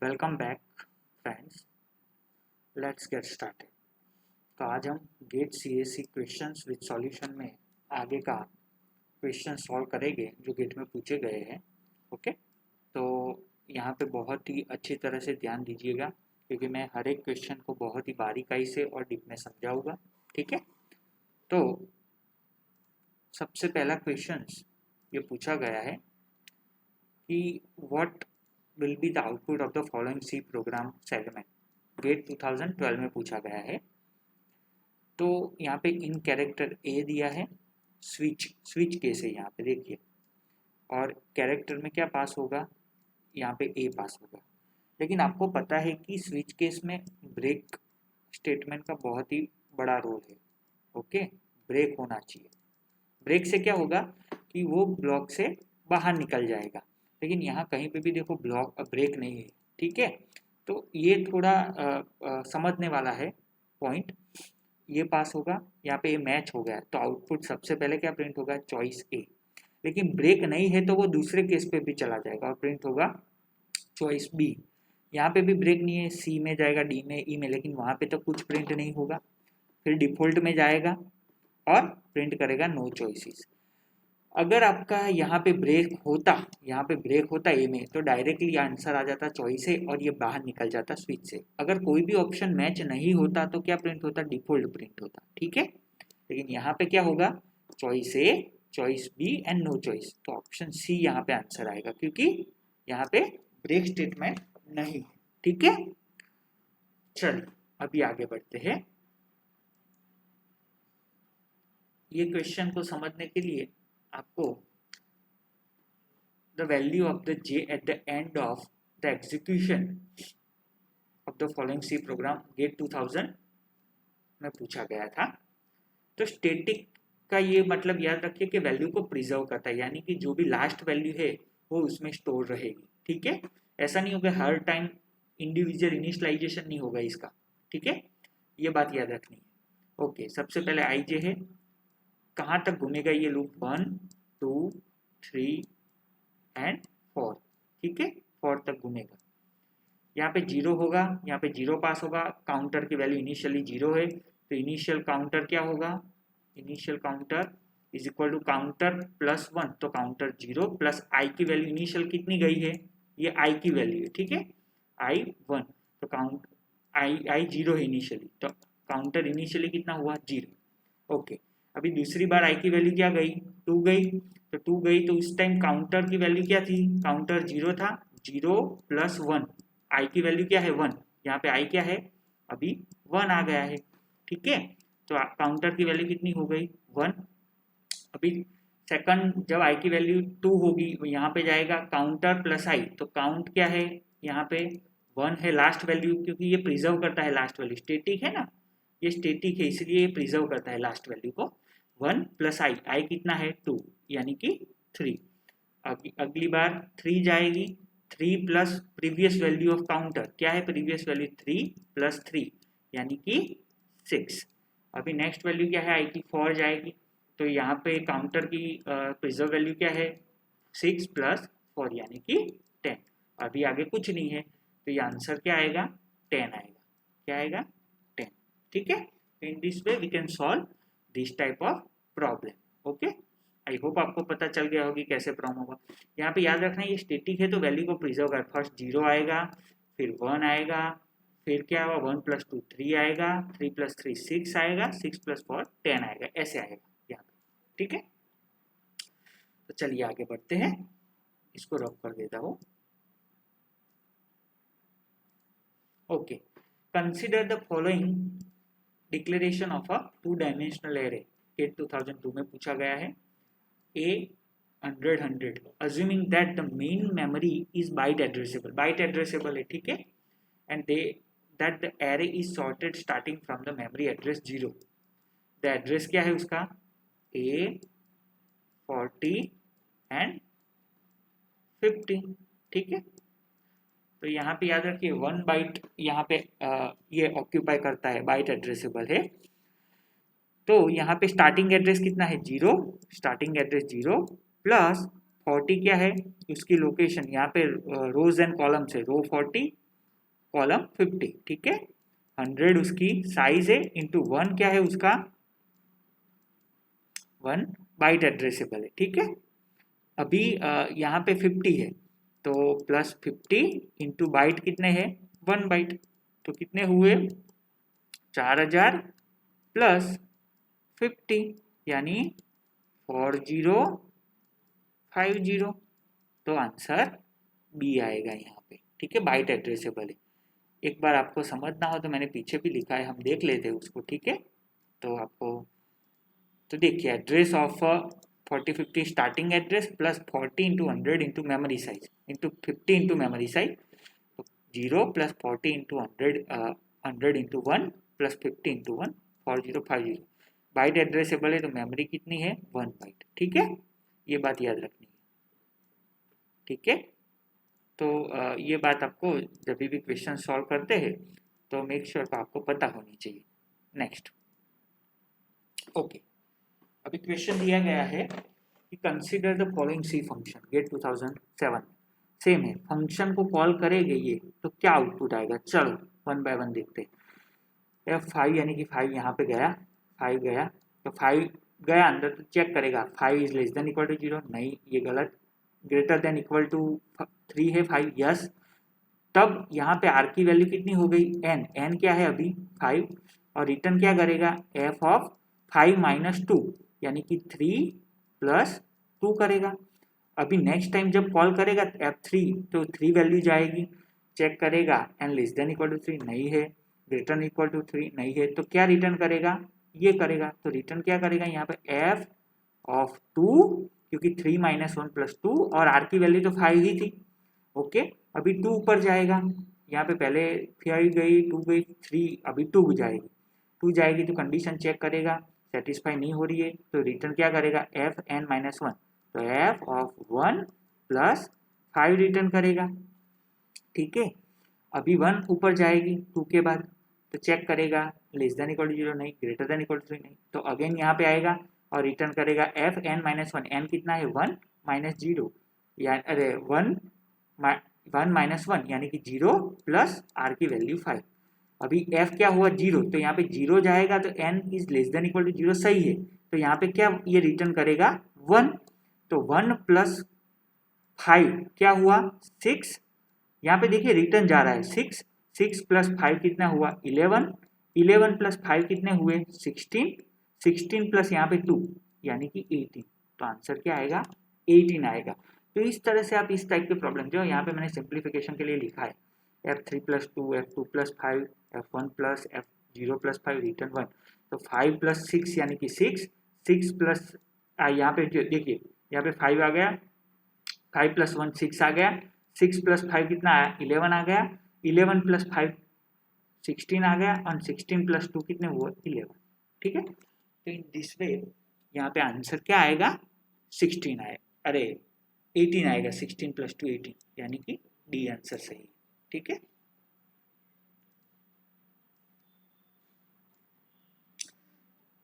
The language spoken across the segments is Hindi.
Welcome back friends, let's get started. तो आज हम GATE CSC questions with solution में आगे का क्वेश्चन सॉल्व करेंगे जो गेट में पूछे गए हैं। ओके, तो यहाँ पे बहुत ही अच्छी तरह से ध्यान दीजिएगा क्योंकि मैं हर एक क्वेश्चन को बहुत ही बारीकाई से और डीप में समझाऊंगा। ठीक है, तो सबसे पहला क्वेश्चन ये पूछा गया है कि what will be the output of the following C program segment. GATE 2012 में पूछा गया है। तो यहाँ पे इन कैरेक्टर ए दिया है, स्विच केस है यहाँ पे देखिए, और कैरेक्टर में क्या पास होगा, यहाँ पे ए पास होगा। लेकिन आपको पता है कि स्विच केस में ब्रेक स्टेटमेंट का बहुत ही बड़ा रोल है। ओके, ब्रेक होना चाहिए। ब्रेक से क्या होगा कि वो ब्लॉक से बाहर निकल जाएगा, लेकिन यहाँ कहीं पे भी देखो ब्रेक नहीं है। ठीक है, तो ये थोड़ा समझने वाला है पॉइंट। ये पास होगा, यहाँ पे ये मैच हो गया, तो आउटपुट सबसे पहले क्या प्रिंट होगा, चॉइस ए। लेकिन ब्रेक नहीं है तो वो दूसरे केस पे भी चला जाएगा और प्रिंट होगा चॉइस बी। यहाँ पे भी ब्रेक नहीं है, सी में जाएगा, डी में, ई में, लेकिन वहाँ पे तो कुछ प्रिंट नहीं होगा। फिर डिफॉल्ट में जाएगा और प्रिंट करेगा नो चॉइसेस। अगर आपका यहाँ पे ब्रेक होता ए में, तो डायरेक्टली आंसर आ जाता चॉइस है और ये बाहर निकल जाता स्विच से। अगर कोई भी ऑप्शन मैच नहीं होता तो क्या प्रिंट होता, डिफॉल्ट प्रिंट होता। ठीक है, लेकिन यहाँ पे क्या होगा, choice A, choice B and no choice, तो ऑप्शन सी यहाँ पे आंसर आएगा क्योंकि यहाँ पे ब्रेक स्टेटमेंट नहीं है। ठीक है, चलिए अभी आगे बढ़ते हैं। ये क्वेश्चन को समझने के लिए आपको the value of the j at the end of the execution of the following C program GATE 2000 में पूछा गया था। तो स्टैटिक का ये मतलब याद रखिए कि वैल्यू को प्रिजर्व करता है, यानी कि जो भी लास्ट वैल्यू है वो उसमें स्टोर रहेगी। ठीक है, ऐसा नहीं होगा हर टाइम इंडिविजुअल इनिशियलाइजेशन नहीं होगा इसका। ठीक है, ये बात याद रखनी है। ओके, सबसे पहले आई जे है, कहाँ तक घूमेगा ये लूप, 1 2 3 एंड 4। ठीक है, 4 तक घूमेगा। यहाँ पे 0 होगा, यहाँ पे 0 पास होगा, काउंटर की वैल्यू इनिशियली 0 है, तो इनिशियल काउंटर क्या होगा, initial counter is equal to counter plus 1, तो काउंटर 0 प्लस आई की वैल्यू इनिशियल कितनी गई है, ये आई की वैल्यू है। ठीक है, आई 1, तो काउंट आई 0 है इनिशियली, तो काउंटर इनिशियली कितना हुआ, 0। ओके, अभी दूसरी बार आई की वैल्यू क्या गई, 2 गई, तो 2 गई, तो उस टाइम काउंटर की वैल्यू क्या थी, काउंटर 0 था, 0 प्लस 1, आई की वैल्यू क्या है 1, यहाँ पे आई क्या है, अभी 1 आ गया है। ठीक है, तो काउंटर की वैल्यू कितनी हो गई, 1। अभी सेकंड जब आई की वैल्यू 2 होगी, यहाँ पे जाएगा काउंटर प्लस आई, तो काउंट क्या है, यहाँ पे 1 है लास्ट वैल्यू, क्योंकि ये प्रिजर्व करता है लास्ट वैल्यू, स्टैटिक है ना, ये स्टैटिक है इसलिए ये प्रिजर्व करता है लास्ट वैल्यू को। 1 प्लस आई, आई कितना है 2, यानी कि 3। अगली बार 3 जाएगी, 3 plus previous value of counter क्या है, प्रीवियस वैल्यू 3 प्लस 3 यानी कि 6। अभी नेक्स्ट वैल्यू क्या है, आई की 4 जाएगी, तो यहाँ पे काउंटर की प्रिजर्व वैल्यू क्या है, 6 प्लस 4 यानी कि 10। अभी आगे कुछ नहीं है, तो ये आंसर क्या आएगा, 10 आएगा। क्या आएगा, 10। ठीक है, in this way we can solve this type of problem. Okay, I hope आपको पता चल गया होगी कैसे प्रॉब्लम होगा। यहाँ पे याद रखना ये स्टैटिक है तो वैल्यू को प्रिजर्व कर, फर्स्ट 0 आएगा, फिर 1 आएगा, फिर क्या होगा, 1 प्लस 2 3 आएगा, 3 प्लस 3 6 आएगा, 6 प्लस 4 10 आएगा, ऐसे आएगा यहाँ पे। ठीक है, तो चलिए आगे बढ़ते हैं, इसको रब कर देता हूँ। Okay, consider the following declaration of a two dimensional array. GATE 2002 में पूछा गया है। A 100 assuming that the main memory is byte addressable है। ठीक है, and that the array is sorted starting from the memory address 0। the address क्या है उसका, A 40 and 50। ठीक है, तो यहाँ पे याद रखिए 1 बाइट यहाँ पे ये ऑक्यूपाई करता है, बाइट एड्रेसेबल है। तो यहाँ पे स्टार्टिंग एड्रेस कितना है, 0, स्टार्टिंग एड्रेस 0 प्लस 40 क्या है उसकी लोकेशन, यहाँ पे रोज एंड कॉलम्स है, रो 40 कॉलम 50, ठीक है। 100 उसकी साइज है, इंटू 1 क्या है उसका, 1 बाइट एड्रेसेबल है, ठीक है। अभी यहाँ पे 50 है तो प्लस 50 इंटू बाइट कितने हैं, 1 बाइट, तो कितने हुए 4000 प्लस 50 यानी 4050, तो आंसर बी आएगा यहाँ पे, ठीक है। बाइट एड्रेसेबल है। एक बार आपको समझना हो तो मैंने पीछे भी लिखा है, हम देख लेते हैं उसको, ठीक है। तो आपको तो देखिए address of 4050 starting address plus 40 into 100 into memory size into 50 into memory size, तो 0 plus 40 into 100 into 1 plus 50 into 1, 4050। Byte addressable है तो मेमोरी कितनी है, 1 बाइट, ठीक है। ये बात याद रखनी है, ठीक है। तो ये बात आपको जब भी क्वेश्चन सॉल्व करते हैं तो मेक श्योर का आपको पता होनी चाहिए। नेक्स्ट, ओके, अभी क्वेश्चन दिया गया है कि consider the following C function, GATE 2007 same है, फंक्शन को कॉल करेंगे ये तो क्या आउटपुट आएगा, चलो 1 बाय 1 देखते हैं। F5 यानी कि 5 यहाँ पे गया, 5 गया तो 5 गया अंदर, तो चेक करेगा 5 is less than equal to 0, नहीं ये गलत, ग्रेटर देन इक्वल टू 3 है 5, यस। तब यहाँ पे आर की वैल्यू कितनी हो गई, एन, एन क्या है अभी 5, और रिटर्न क्या करेगा, एफ ऑफ 5 माइनस 2 यानी कि 3 प्लस 2 करेगा। अभी नेक्स्ट टाइम जब कॉल करेगा F3 तो 3 वैल्यू जाएगी, चेक करेगा N less than equal to 3 नहीं है, ग्रेटर इक्वल टू 3 नहीं है, तो क्या रिटर्न करेगा, ये करेगा। तो रिटर्न क्या करेगा यहाँ पे एफ ऑफ 2, क्योंकि 3 माइनस 1 प्लस 2 और आर की वैल्यू तो 5 ही थी, ओके। अभी 2 ऊपर जाएगा, यहाँ पे पहले 5 गई 2 गई 3, अभी 2 जाएगी, 2 जाएगी तो कंडीशन चेक करेगा, सेटिस्फाई नहीं हो रही है, तो रिटर्न क्या करेगा एफ एन माइनस 1, तो एफ ऑफ 1 प्लस 5 रिटर्न करेगा, ठीक है। अभी 1 ऊपर जाएगी 2 के बाद, तो चेक करेगा लेस देन इक्वल टू 0 नहीं, ग्रेटर देन इक्वल टू 3 नहीं, तो अगेन यहाँ पे आएगा और रिटर्न करेगा एफ एन माइनस 1, एन कितना है 1 माइनस 0, या अरे 1 माइनस 1 यानी कि 0 प्लस आर की वैल्यू 5। अभी f क्या हुआ 0, तो यहाँ पे 0 जाएगा तो n is less than equal to 0 सही है, तो यहाँ पे क्या ये रिटर्न करेगा 1, तो 1 प्लस 5 क्या हुआ 6, यहाँ पे देखिए रिटर्न जा रहा है 6, 6 प्लस 5 कितना हुआ 11, 11 प्लस 5 कितने हुए 16, 16 प्लस यहाँ पे 2 यानी कि 18, तो आंसर क्या आएगा 18 आएगा। तो इस तरह से आप इस टाइप के प्रॉब्लम जो यहाँ पे मैंने सिंप्लीफिकेशन के लिए लिखा है, F3 plus 2, F2 plus 5, F1 plus F0 plus 5 return 1, तो 5 प्लस 6 यानी कि 6, 6 प्लस यहाँ पे देखिए यहाँ पे 5 आ गया, 5 प्लस 1 6 आ गया, 6 प्लस 5 कितना आया 11 आ गया, 11 प्लस 5 16 आ गया, और 16 प्लस 2 कितने हुए 11, ठीक है। तो इन दिस वे यहाँ पे आंसर क्या आएगा 16 आएगा, अरे 18 आएगा, 16 प्लस 2 18 यानी कि डी आंसर सही, ठीक है।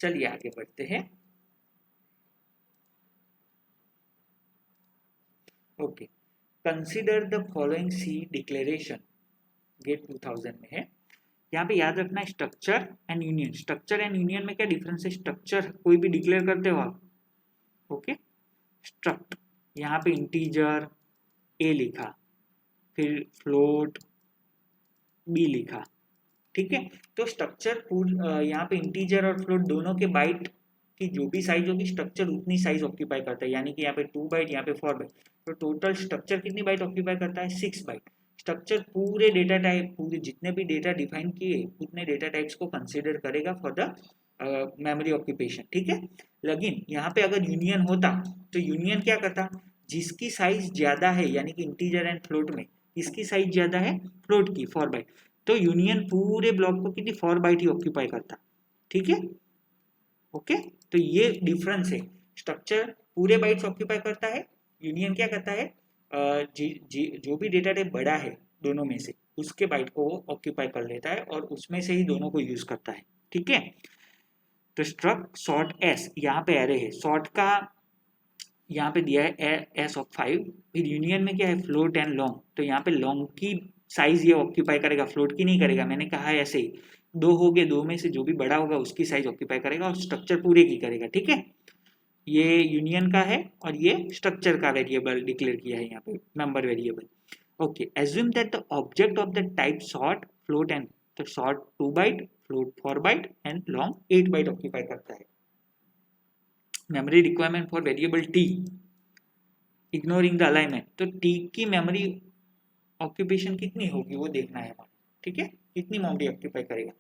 चलिए आगे बढ़ते हैं। Okay, consider the following C declaration, GATE 2000 में है। यहाँ पे याद रखना है structure and union, structure and union में क्या डिफरेंस है, स्ट्रक्चर कोई भी डिक्लेयर करते हो आप, ओके, स्ट्रक्ट यहाँ पे इंटीजर ए लिखा, फिर फ्लोट बी लिखा, ठीक है। तो स्ट्रक्चर यहाँ पे इंटीजर और फ्लोट दोनों के बाइट की जो भी साइज होगी स्ट्रक्चर उतनी साइज ऑक्यूपाई करता है, यानी कि यहाँ पे 2 बाइट यहाँ पे 4 बाइट, तो टोटल स्ट्रक्चर कितनी बाइट ऑक्यूपाई करता है 6 बाइट। स्ट्रक्चर पूरे डेटा टाइप, पूरे जितने भी डेटा डिफाइन किए उतने डेटा टाइप्स को कंसिडर करेगा फॉर द मेमोरी ऑक्यूपेशन, ठीक है। लेकिन यहाँ पे अगर यूनियन होता तो यूनियन क्या करता, जिसकी साइज ज्यादा है यानी कि इंटीजर एंड फ्लोट में किसकी साइज ज्यादा है, फ्लोट की 4 बाइट, तो यूनियन पूरे ब्लॉक को कितनी 4 बाइट ही ऑक्यूपाई करता, ठीक है, ओके। तो ये डिफरेंस है, स्ट्रक्चर पूरे बाइट्स ऑक्यूपाई करता है, यूनियन क्या करता है जो भी डेटा टाइप बड़ा है दोनों में से उसके बाइट को वो ऑक्यूपाई कर लेता है और उसमें से ही दोनों को यूज करता है, ठीक है। तो स्ट्रक्ट सॉर्ट एस, यहाँ पे एरे है, सॉर्ट का यहाँ पे दिया है एस ऑफ 5, फिर यूनियन में क्या है फ्लोट एंड लॉन्ग, तो यहाँ पे लॉन्ग की साइज ये ऑक्यूपाई करेगा, फ्लोट की नहीं करेगा। मैंने कहा है ऐसे ही, दो हो गए, दो में से जो भी बड़ा होगा उसकी साइज ऑक्यूपाई करेगा और स्ट्रक्चर पूरे की करेगा। ठीक है, ये यूनियन का है और ये स्ट्रक्चर का वेरिएबल डिक्लेयर किया है यहाँ पे, member variable. Okay, assume that the object of the type short float and, तो short 2 byte, float 4 byte and long 8 byte occupy करता है। Memory requirement for variable T ignoring the alignment, तो टी की मेमोरी ऑक्यूपेशन कितनी होगी वो देखना है हमारे। ठीक है, कितनी मेमोरी ऑक्यूपाई करेगा।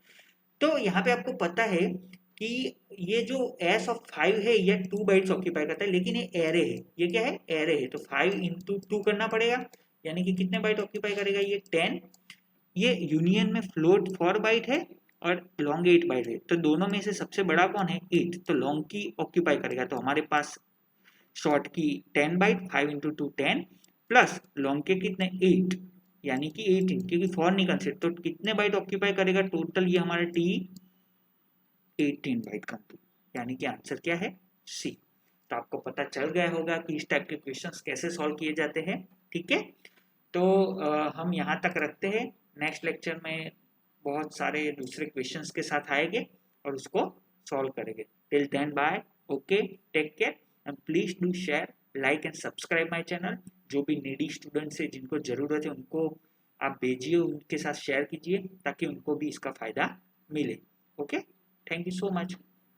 तो यहाँ पे आपको पता है कि ये जो एस ऑफ 5 है ये 2 बाइट्स ऑक्यूपाई करता है, लेकिन ये एरे है। ये क्या है, एरे है, तो 5 इंटू 2 करना पड़ेगा, यानी कि कितने बाइट ऑक्यूपाई करेगा ये 10। ये यूनियन में फ्लोट 4 बाइट है और लॉन्ग 8 बाइट है, तो दोनों में से सबसे बड़ा कौन है, 8, तो लॉन्ग की ऑक्यूपाई करेगा। तो हमारे पास शॉर्ट की 10 बाइट, 5 इंटू 2 10, प्लस लॉन्ग के कितने 8, यानी कि 18, क्योंकि 4 नहीं कंसिडर, तो कितने बाइट ऑक्यूपाई करेगा टोटल ये हमारा टी 18 बाइट कंप्लीट, यानी कि आंसर क्या है, सी। तो आपको पता चल गया होगा कि इस टाइप के क्वेश्चंस कैसे सॉल्व किए जाते हैं। ठीक है, तो हम यहाँ तक रखते हैं। नेक्स्ट लेक्चर में बहुत सारे दूसरे क्वेश्चंस के साथ आएंगे और उसको सॉल्व करेंगे। Till then bye, okay, take care and please do share, like and subscribe my channel. जो भी नीडी स्टूडेंट्स है जिनको ज़रूरत है उनको आप भेजिए, उनके साथ शेयर कीजिए ताकि उनको भी इसका फ़ायदा मिले। Okay, thank you so much.